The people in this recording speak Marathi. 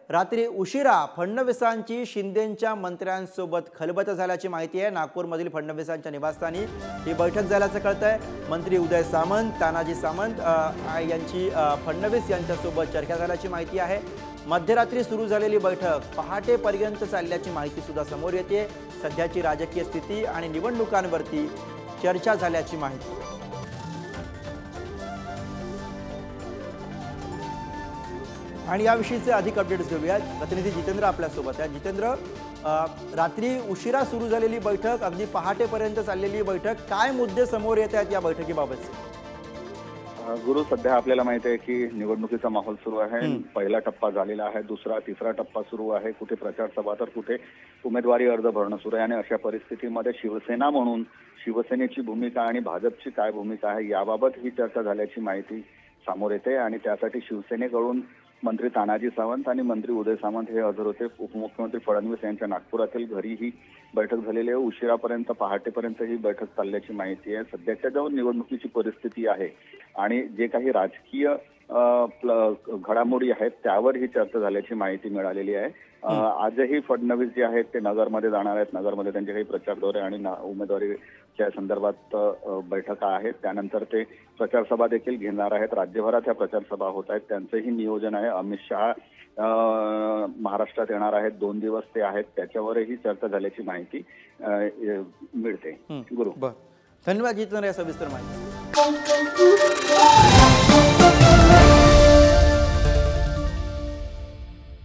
रात्री उशिरा फडणवीसांची शिंदेंच्या मंत्र्यांसोबत खलबत झाल्याची माहिती आहे। नागपूरमधील फडणवीसांच्या निवासस्थानी ही बैठक झाल्याचं कळतंय। मंत्री उदय सामंत, तानाजी सावंत यांची फडणवीस यांच्यासोबत चर्चा झाल्याची माहिती आहे। मध्यरात्री सुरू झालेली बैठक पहाटेपर्यंत चालल्याची माहिती सुद्धा समोर येते। सध्याची राजकीय स्थिती आणि निवडणुकांवरती चर्चा झाल्याची माहिती। आणि याविषयीचे अधिक अपडेट्स घेऊया। प्रतिनिधी जितेंद्र आपल्यासोबत आहे। जितेंद्र, रात्री उशिरा सुरू झालेली बैठक, अगदी पहाटेपर्यंत चाललेली बैठक, काय मुद्दे समोर येत आहेत या बैठकीबाबतचे? गुरु, सध्या आपल्याला माहिती आहे की निवडणुकीचा माहोल सुरू आहे। पहिला टप्पा झालेला आहे, दुसरा तिसरा टप्पा सुरू आहे। कुठे प्रचार सभा तर कुठे उमेदवारी अर्ज भरणं सुरू आहे। आणि अशा परिस्थितीमध्ये शिवसेना म्हणून शिवसेनेची भूमिका आणि भाजपची काय भूमिका आहे याबाबत ही चर्चा झाल्याची माहिती समोर येते। आणि त्यासाठी शिवसेनेकडून मंत्री तानाजी सावंत आणि मंत्री उदय सामंत हे हजर होते। उपमुख्यमंत्री फडणवीस यांच्या नागपुरातील घरी ही बैठक झालेली आहे। उशिरापर्यंत पहाटेपर्यंत ही बैठक चालल्याची माहिती आहे। सध्याच्या ज्या निवडणुकीची परिस्थिती आहे आणि जे काही राजकीय घडामोडी आहेत त्यावर ही चर्चा झाल्याची माहिती मिळालेली आहे। आजही फडणवीस जे आहेत ते नगरमध्ये जाणार आहेत। नगरमध्ये त्यांचे काही प्रचार दौरे आणि उमेदवारीच्या संदर्भात बैठका आहेत। त्यानंतर ते प्रचार सभा देखील घेणार आहेत। राज्यभरात या प्रचार सभा होत आहेत, त्यांचंही नियोजन आहे। अमित शहा महाराष्ट्रात येणार आहेत, 2 दिवस ते आहेत, त्याच्यावरही चर्चा झाल्याची माहिती मिळते। गुरु, धन्यवाद जितेंद्र या सविस्तर माहिती।